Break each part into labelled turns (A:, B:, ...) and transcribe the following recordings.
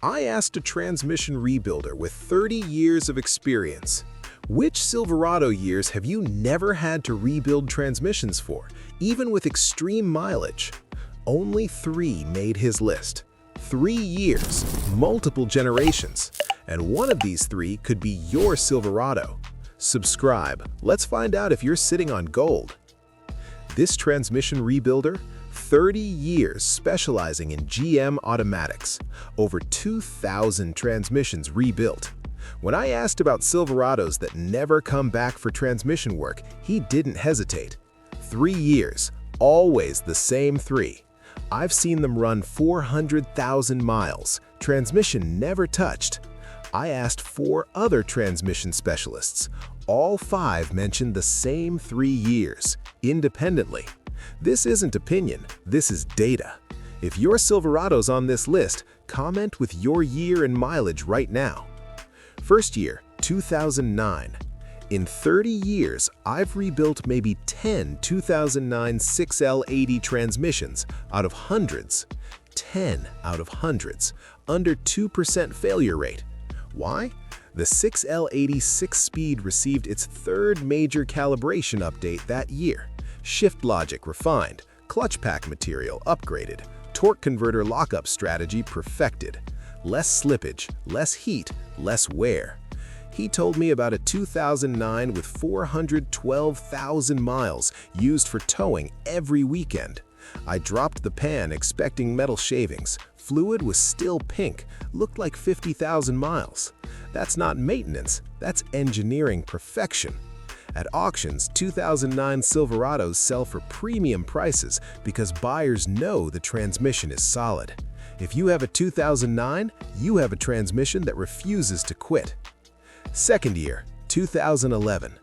A: I asked a transmission rebuilder with 30 years of experience, which Silverado years have you never had to rebuild transmissions for, even with extreme mileage? Only 3 made his list. 3 years, multiple generations, and one of these 3 could be your Silverado. Subscribe. Let's find out if you're sitting on gold. This transmission rebuilder, 30 years specializing in GM automatics, over 2,000 transmissions rebuilt. When I asked about Silverados that never come back for transmission work, he didn't hesitate. 3 years, always the same 3. I've seen them run 400,000 miles, transmission never touched. I asked 4 other transmission specialists. All 5 mentioned the same 3 years, independently. This isn't opinion, this is data. If your Silverado's on this list, comment with your year and mileage right now. First year, 2009. In 30 years, I've rebuilt maybe 10 2009 6L80 transmissions out of hundreds. 10 out of hundreds, under 2% failure rate. Why? The 6L80 6-speed received its 3rd major calibration update that year. Shift logic refined, clutch pack material upgraded, torque converter lockup strategy perfected. Less slippage, less heat, less wear. He told me about a 2009 with 412,000 miles used for towing every weekend. I dropped the pan expecting metal shavings. Fluid was still pink, looked like 50,000 miles. That's not maintenance, that's engineering perfection. At auctions, 2009 Silverados sell for premium prices because buyers know the transmission is solid. If you have a 2009, you have a transmission that refuses to quit. Second year, 2011.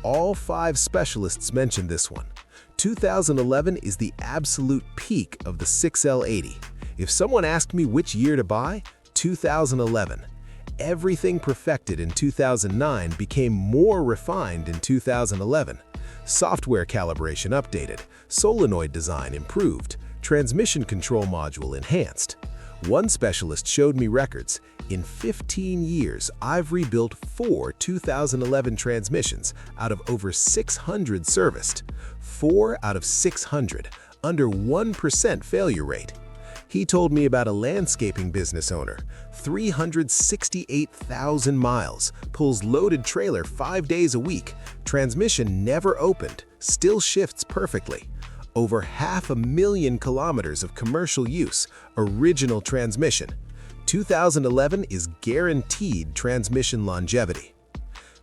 A: All 5 specialists mentioned this one. 2011 is the absolute peak of the 6L80. If someone asked me which year to buy, 2011. Everything perfected in 2009 became more refined in 2011. Software calibration updated, solenoid design improved, transmission control module enhanced. One specialist showed me records. In 15 years, I've rebuilt 4 2011 transmissions out of over 600 serviced. 4 out of 600, under 1% failure rate. He told me about a landscaping business owner, 368,000 miles, pulls loaded trailer 5 days a week, transmission never opened, still shifts perfectly. Over 500,000 kilometers of commercial use, original transmission. 2011 is guaranteed transmission longevity.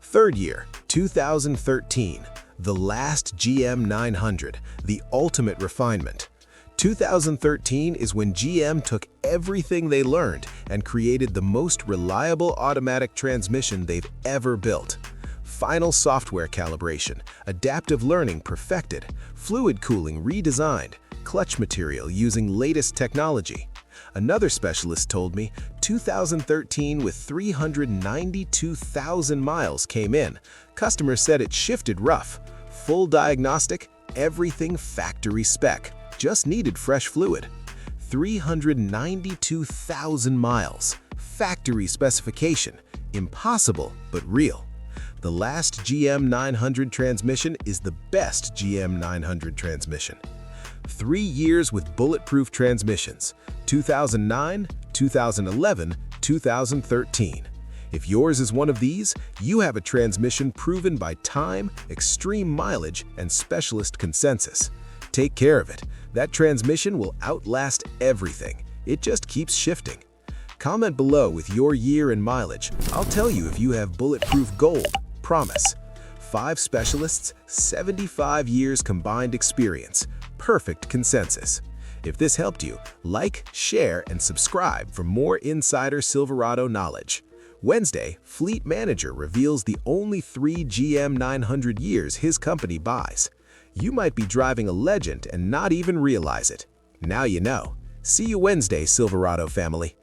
A: Third year, 2013, the last GM 900, the ultimate refinement. 2013 is when GM took everything they learned and created the most reliable automatic transmission they've ever built. Final software calibration, adaptive learning perfected, fluid cooling redesigned, clutch material using latest technology. Another specialist told me 2013 with 392,000 miles came in. Customers said it shifted rough. Full diagnostic, everything factory spec. Just needed fresh fluid. 392,000 miles. Factory specification. Impossible, but real. The last GM 900 transmission is the best GM 900 transmission. 3 years with bulletproof transmissions. 2009, 2011, 2013. If yours is one of these, you have a transmission proven by time, extreme mileage, and specialist consensus. Take care of it. That transmission will outlast everything. It just keeps shifting. Comment below with your year and mileage. I'll tell you if you have bulletproof gold. Promise. 5 specialists, 75 years combined experience. Perfect consensus. If this helped you, like, share, and subscribe for more insider Silverado knowledge. Wednesday, Fleet Manager reveals the only 3 GM 900 years his company buys. You might be driving a legend and not even realize it. Now you know. See you Wednesday, Silverado family.